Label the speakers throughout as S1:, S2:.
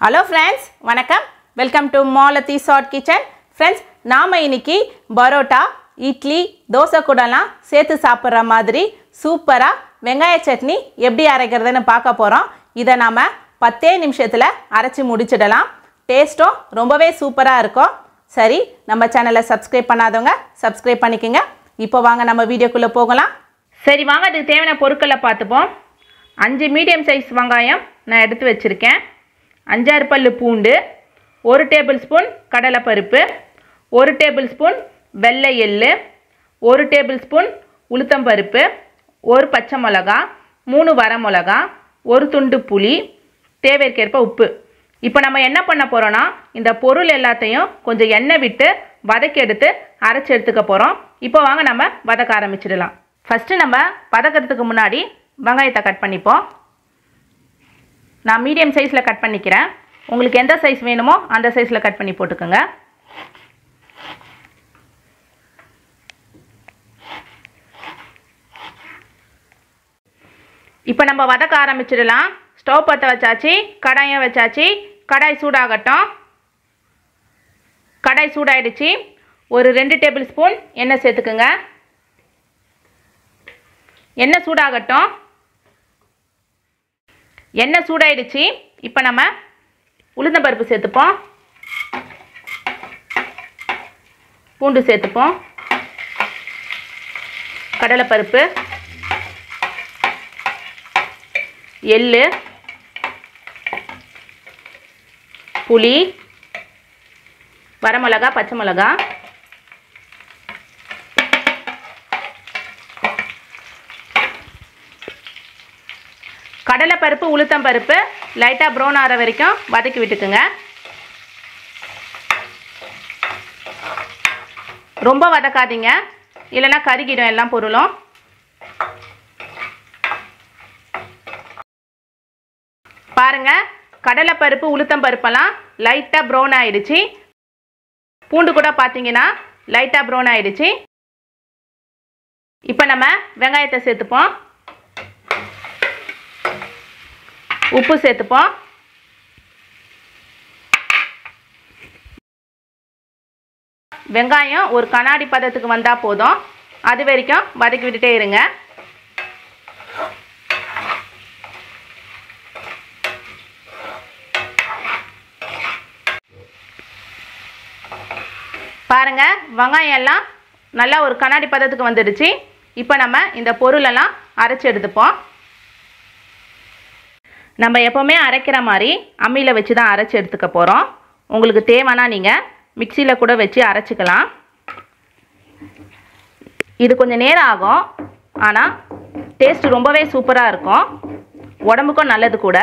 S1: Hello friends, வணக்கம். Welcome to Malathi Short Kitchen. Friends, நாம இன்னைக்கு பரோட்டா, இட்லி, தோசை கூடலாம் சேர்த்து சாப்பிடுற மாதிரி சூப்பரா வெங்காய சட்னி எப்படி அரைக்கிறதுன்னு பார்க்க போறோம். இத நாம 10 நிமிஷத்துல அரைச்சு முடிச்சிடலாம். டேஸ்டும் ரொம்பவே சூப்பரா இருக்கும். சரி, நம்ம சேனலை சப்ஸ்கிரைப் பண்ணாதவங்க சப்ஸ்கிரைப் பண்ணிக்கங்க. இப்போ வாங்க நம்ம வீடியோக்குள்ள போகலாம். சரி வாங்க, அதுக்கு தேவையான பொருட்களை பார்த்துப்போம். 5 மீடியம் சைஸ் வெங்காயம் நான் எடுத்து வச்சிருக்கேன். 5-6 பல்லு பூண்டு, 1 டேபிள் ஸ்பூன் கடலைப்பருப்பு, 1 டேபிள் ஸ்பூன் வெள்ளை எள்ளு, 1 டேபிள் ஸ்பூன் உளுத்தம்பருப்பு, 1 பச்சை மிளகா, 3 வரமிளகா, 1 துண்டு புளி, தேவைக்கேற்ப உப்பு. இப்போ நம்ம என்ன பண்ண போகிறோன்னா, இந்த பொருள் எல்லாத்தையும் கொஞ்சம் எண்ணெய் விட்டு வதக்கி எடுத்து அரைச்சி எடுத்துக்க போகிறோம். இப்போ வாங்க நம்ம வதக்க ஆரம்பிச்சிடலாம். ஃபஸ்ட்டு நம்ம வதக்கிறதுக்கு முன்னாடி வெங்காயத்தை கட் பண்ணிப்போம். நான் மீடியம் சைஸில் கட் பண்ணிக்கிறேன். உங்களுக்கு எந்த சைஸ் வேணுமோ அந்த சைஸில் கட் பண்ணி போட்டுக்கோங்க. இப்போ நம்ம வதக்க ஆரம்பிச்சிடலாம். ஸ்டவ் பற்ற வச்சாச்சு, கடாயை வச்சாச்சு. கடாய் சூடாகட்டும். கடாய் சூடாயிடுச்சு. ஒரு 2 டேபிள் ஸ்பூன் எண்ணெய் சேர்த்துக்குங்க. எண்ணெய் சூடாகட்டும். எண்ணெய் சூடாயிடுச்சு. இப்போ நம்ம உளுந்தம்பருப்பு சேர்த்துப்போம், பூண்டு சேர்த்துப்போம், கடலைப்பருப்பு, எள்ளு, புளி, வரமிளகா, பச்சை மிளகா, கடலைப்பருப்பு, உளுத்தம்பருப்பு லைட்டாக ப்ரௌன் ஆகிற வரைக்கும் வதக்கி விட்டுக்குங்க. ரொம்ப வதக்காதீங்க, இல்லைன்னா கருகிடும் எல்லா பொருளும். பாருங்க, கடலைப்பருப்பு, உளுத்தம்பருப்பெல்லாம் லைட்டாக ப்ரௌன் ஆயிடுச்சு. பூண்டு கூட பார்த்தீங்கன்னா லைட்டாக ப்ரௌன் ஆயிடுச்சு. இப்போ நம்ம வெங்காயத்தை சேர்த்துப்போம், உப்பு சேர்த்துப்போம். வெங்காயம் ஒரு கண்ணாடி பதத்துக்கு வந்தால் போதும். அது வரைக்கும் வதக்கி விட்டுட்டே இருங்க. பாருங்க, வெங்காயம் எல்லாம் நல்லா ஒரு கண்ணாடி பதத்துக்கு வந்துடுச்சு. இப்போ நம்ம இந்த பொருளெல்லாம் அரைச்சி எடுத்துப்போம். நம்ம எப்போவுமே அரைக்கிற மாதிரி அம்மியில் வச்சு தான் அரைச்சி எடுத்துக்க போகிறோம். உங்களுக்கு தேவைன்னா நீங்கள் மிக்சியில் கூட வச்சு அரைச்சிக்கலாம். இது கொஞ்சம் நேரம் ஆகும், ஆனால் டேஸ்ட் ரொம்பவே சூப்பராக இருக்கும், உடம்புக்கும் நல்லது கூட.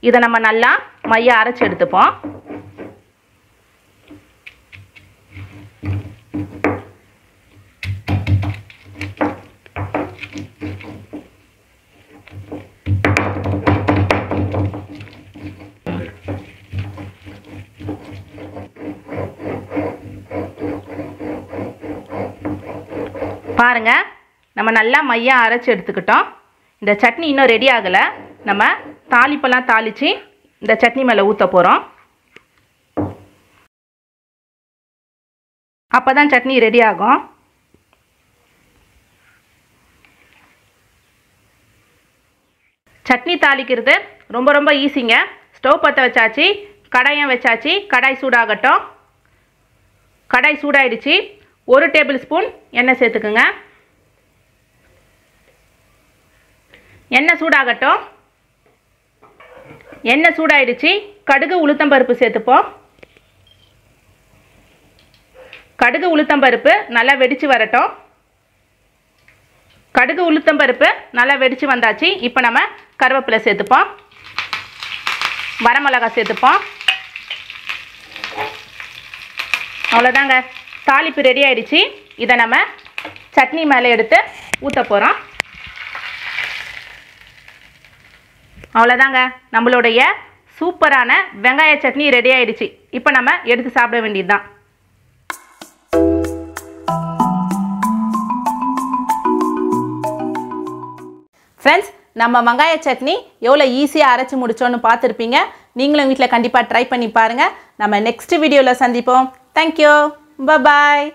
S1: இதை நம்ம நல்லா மைய அரைச்சி எடுத்துப்போம். பாருங்க, நம்ம நல்லா மையா அரைச்சி எடுத்துக்கிட்டோம். இந்த சட்னி இன்னும் ரெடி ஆகலை. நம்ம தாளிப்பெல்லாம் தாளித்து இந்த சட்னி மேலே ஊற்ற போகிறோம். அப்போ தான் சட்னி ரெடி ஆகும். சட்னி தாளிக்கிறது ரொம்ப ரொம்ப ஈஸிங்க. ஸ்டவ் பற்ற வச்சாச்சு, கடாயம் வச்சாச்சு. கடாய் சூடாகட்டும். கடாய் சூடாயிடுச்சு. 1 டேபிள் ஸ்பூன் எண்ணெய் சேர்த்துக்குங்க. எண்ணெய் சூடாகட்டும். எண்ணெய் சூடாயிடுச்சு. கடுகு, உளுத்தம்பருப்பு சேர்த்துப்போம். கடுகு, உளுத்தம்பருப்பு நல்லா வெடித்து வரட்டும். கடுகு, உளுத்தம்பருப்பு நல்லா வெடித்து வந்தாச்சு. இப்போ நம்ம கருவேப்பிலை சேர்த்துப்போம், வரமிளகா சேர்த்துப்போம். அவ்வளோதாங்க, தாளிப்பு ரெடி ஆயிடுச்சு. இதை நம்ம சட்னி மேலே எடுத்து ஊற்ற போகிறோம். அவ்வளோதாங்க, நம்மளுடைய சூப்பரான வெங்காய சட்னி ரெடி ஆயிடுச்சு. இப்போ நம்ம எடுத்து சாப்பிட வேண்டியது தான். ஃப்ரெண்ட்ஸ், நம்ம வெங்காய சட்னி எவ்வளோ ஈஸியாக அரைச்சி முடிச்சோன்னு பார்த்துருப்பீங்க. நீங்களும் வீட்டில் கண்டிப்பாக ட்ரை பண்ணி பாருங்கள். நம்ம நெக்ஸ்ட் வீடியோவில் சந்திப்போம். தேங்க்யூ. பாய்.